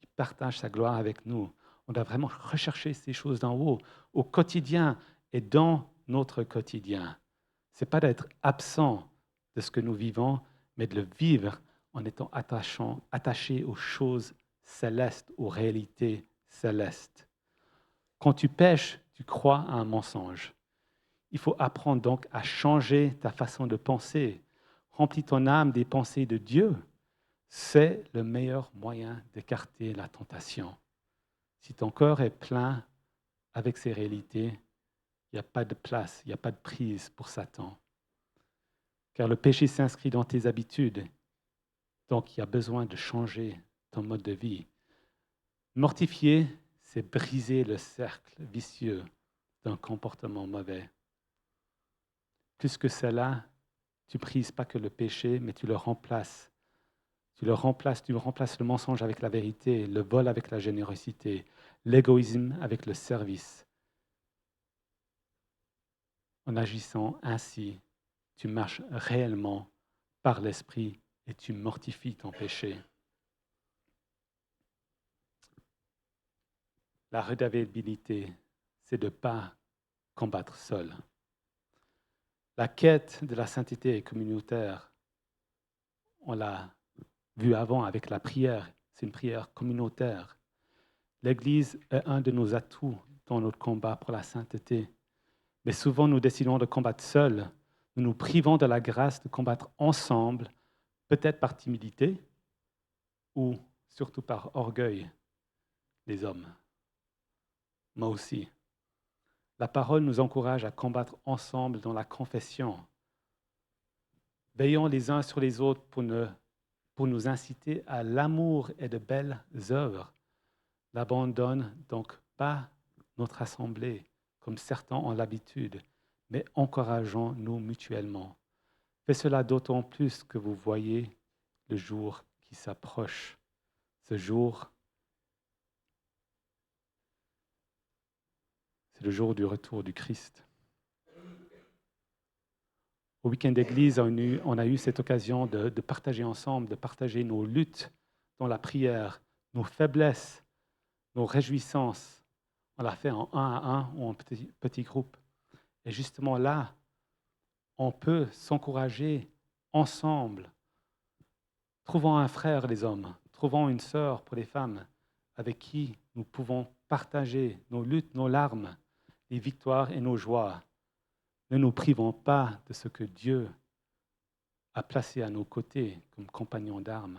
Il partage sa gloire avec nous. On doit vraiment rechercher ces choses d'en haut, au quotidien et dans notre quotidien. Ce n'est pas d'être absent de ce que nous vivons, mais de le vivre en étant attaché aux choses célestes, aux réalités célestes. Quand tu pèches, tu crois à un mensonge. Il faut apprendre donc à changer ta façon de penser. Remplis ton âme des pensées de Dieu. C'est le meilleur moyen d'écarter la tentation. Si ton cœur est plein avec ces réalités, il n'y a pas de place, il n'y a pas de prise pour Satan. Car le péché s'inscrit dans tes habitudes. Donc, il y a besoin de changer ton mode de vie. Mortifier, c'est briser le cercle vicieux d'un comportement mauvais. Plus que cela, tu brises pas que le péché, mais tu le remplaces. Tu remplaces le mensonge avec la vérité, le vol avec la générosité, l'égoïsme avec le service. En agissant ainsi, tu marches réellement par l'Esprit et tu mortifies ton péché. La redevabilité, c'est de ne pas combattre seul. La quête de la sainteté est communautaire. On l'a vu avant avec la prière. C'est une prière communautaire. L'Église est un de nos atouts dans notre combat pour la sainteté. Mais souvent, nous décidons de combattre seuls. Nous nous privons de la grâce de combattre ensemble, peut-être par timidité ou surtout par orgueil, les hommes. Moi aussi. La parole nous encourage à combattre ensemble dans la confession. Veillons les uns sur les autres pour nous inciter à l'amour et de belles œuvres. N'abandonne donc pas notre assemblée, comme certains ont l'habitude, mais encourageons-nous mutuellement. Faites cela d'autant plus que vous voyez le jour qui s'approche. Ce jour, c'est le jour du retour du Christ. Au week-end d'église, on a eu cette occasion de partager ensemble, de partager nos luttes dans la prière, nos faiblesses, nos réjouissances. On l'a fait en un à un ou en petit groupe. Et justement là, on peut s'encourager ensemble. Trouvons un frère, les hommes, trouvons une sœur pour les femmes, avec qui nous pouvons partager nos luttes, nos larmes, les victoires et nos joies. Ne nous privons pas de ce que Dieu a placé à nos côtés comme compagnons d'armes.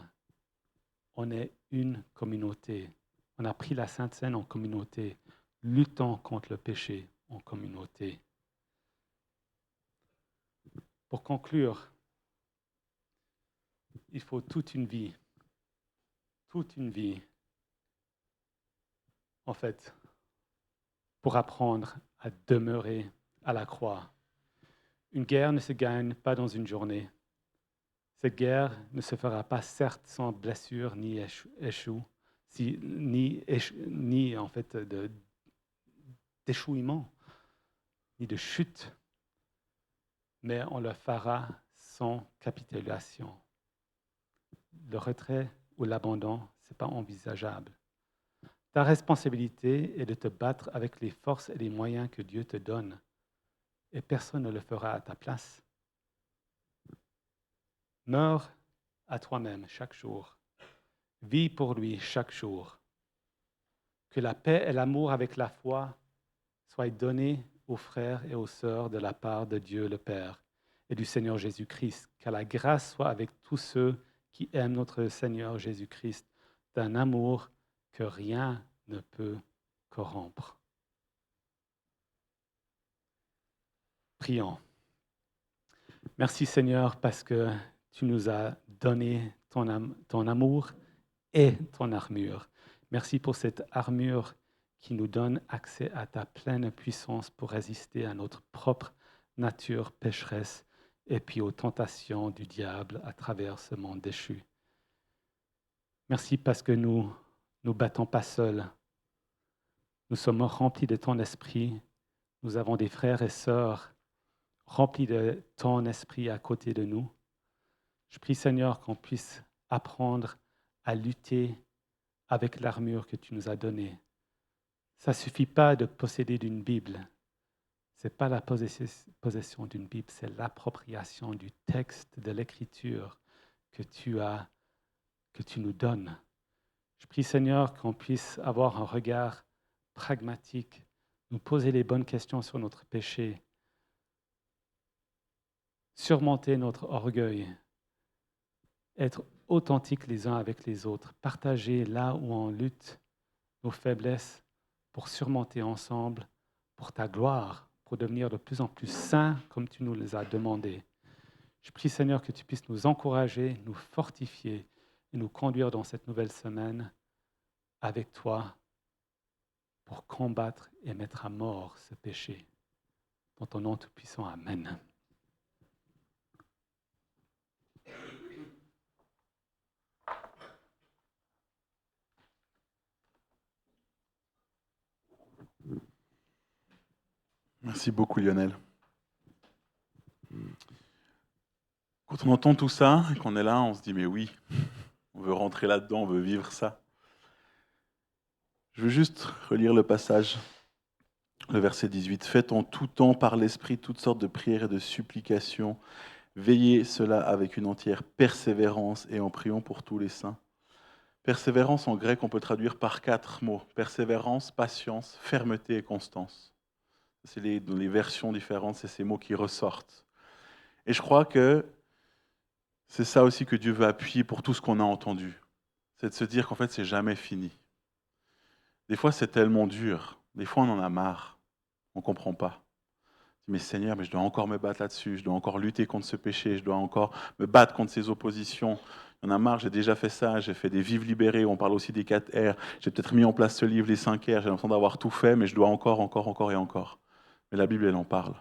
On est une communauté. On a pris la Sainte Seine en communauté, luttant contre le péché en communauté. Pour conclure, il faut toute une vie, en fait, pour apprendre à demeurer à la croix. Une guerre ne se gagne pas dans une journée. Cette guerre ne se fera pas, certes, sans blessure ni ni en fait d'échouement, ni de chute, mais on le fera sans capitulation. Le retrait ou l'abandon, ce n'est pas envisageable. Ta responsabilité est de te battre avec les forces et les moyens que Dieu te donne, et personne ne le fera à ta place. Meurs à toi-même chaque jour. Vis pour lui chaque jour. Que la paix et l'amour avec la foi soient donnés aux frères et aux sœurs de la part de Dieu le Père et du Seigneur Jésus-Christ. Que la grâce soit avec tous ceux qui aiment notre Seigneur Jésus-Christ d'un amour que rien ne peut corrompre. Prions. Merci Seigneur parce que tu nous as donné ton amour et ton armure. Merci pour cette armure qui nous donne accès à ta pleine puissance pour résister à notre propre nature pécheresse et puis aux tentations du diable à travers ce monde déchu. Merci parce que nous ne battons pas seuls. Nous sommes remplis de ton esprit. Nous avons des frères et sœurs remplis de ton esprit à côté de nous. Je prie Seigneur qu'on puisse apprendre à lutter avec l'armure que tu nous as donnée. Ça ne suffit pas de posséder une Bible. Ce n'est pas la possession d'une Bible, c'est l'appropriation du texte de l'Écriture que tu nous donnes. Je prie Seigneur qu'on puisse avoir un regard pragmatique, nous poser les bonnes questions sur notre péché, surmonter notre orgueil, être authentiques les uns avec les autres, partager là où on lutte nos faiblesses pour surmonter ensemble, pour ta gloire, pour devenir de plus en plus saints comme tu nous les as demandé. Je prie Seigneur que tu puisses nous encourager, nous fortifier et nous conduire dans cette nouvelle semaine avec toi pour combattre et mettre à mort ce péché. Dans ton nom tout-puissant, Amen. Merci beaucoup Lionel. Quand on entend tout ça et qu'on est là, on se dit mais oui, on veut rentrer là-dedans, on veut vivre ça. Je veux juste relire le passage, le verset 18. Faites en tout temps par l'Esprit toutes sortes de prières et de supplications. Veillez cela avec une entière persévérance et en priant pour tous les saints. Persévérance en grec, on peut traduire par 4 mots. Persévérance, patience, fermeté et constance. Dans les versions différentes, c'est ces mots qui ressortent. Et je crois que c'est ça aussi que Dieu veut appuyer pour tout ce qu'on a entendu. C'est de se dire qu'en fait, c'est jamais fini. Des fois, c'est tellement dur. Des fois, on en a marre. On ne comprend pas. On dit, mais Seigneur, mais je dois encore me battre là-dessus. Je dois encore lutter contre ce péché. Je dois encore me battre contre ces oppositions. Il y en a marre, j'ai déjà fait ça. J'ai fait des Vives libérés. On parle aussi des 4 R. J'ai peut-être mis en place ce livre, les 5 R. J'ai l'impression d'avoir tout fait, mais je dois encore et encore. Mais la Bible, elle en parle.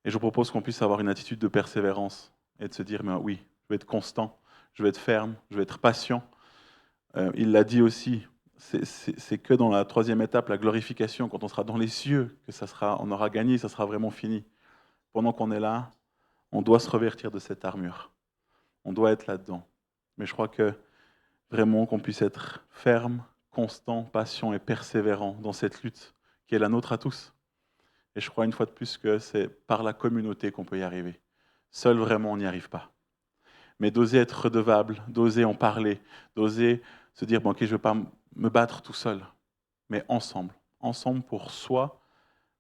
Et je vous propose qu'on puisse avoir une attitude de persévérance et de se dire, mais oui, je vais être constant, je vais être ferme, je vais être patient. Il l'a dit aussi, c'est que dans la 3e étape, la glorification, quand on sera dans les cieux, que on aura gagné, ça sera vraiment fini. Pendant qu'on est là, On doit se revêtir de cette armure. On doit être là-dedans. Mais je crois que vraiment qu'on puisse être ferme, constant, patient et persévérant dans cette lutte qui est la nôtre à tous. Et je crois une fois de plus que c'est par la communauté qu'on peut y arriver. Seul, vraiment, on n'y arrive pas. Mais d'oser être redevable, d'oser en parler, d'oser se dire, bon, ok, je ne veux pas me battre tout seul, mais ensemble. Ensemble pour soi,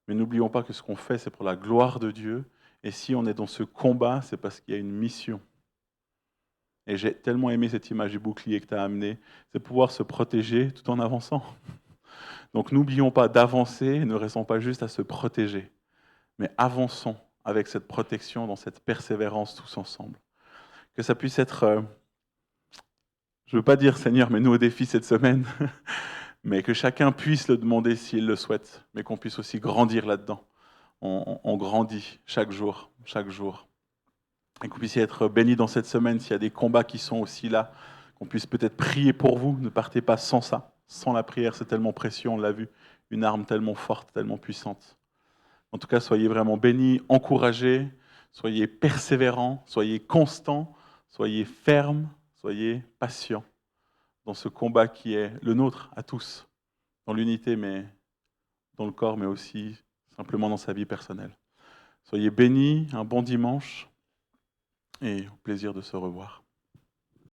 mais n'oublions pas que ce qu'on fait, c'est pour la gloire de Dieu. Et si on est dans ce combat, c'est parce qu'il y a une mission. Et j'ai tellement aimé cette image du bouclier que tu as amené, c'est pouvoir se protéger tout en avançant. Donc n'oublions pas d'avancer, ne restons pas juste à se protéger, mais avançons avec cette protection, dans cette persévérance tous ensemble. Que ça puisse être, je ne veux pas dire Seigneur, mais nous au défi cette semaine, mais que chacun puisse le demander s'il le souhaite, mais qu'on puisse aussi grandir là-dedans. On grandit chaque jour, chaque jour. Et que vous puissiez être bénis dans cette semaine s'il y a des combats qui sont aussi là, qu'on puisse peut-être prier pour vous. Ne partez pas sans ça. Sans la prière, c'est tellement précieux, on l'a vu. Une arme tellement forte, tellement puissante. En tout cas, soyez vraiment bénis, encouragés, soyez persévérants, soyez constants, soyez fermes, soyez patients dans ce combat qui est le nôtre à tous, dans l'unité, mais dans le corps, mais aussi simplement dans sa vie personnelle. Soyez bénis, un bon dimanche et au plaisir de se revoir.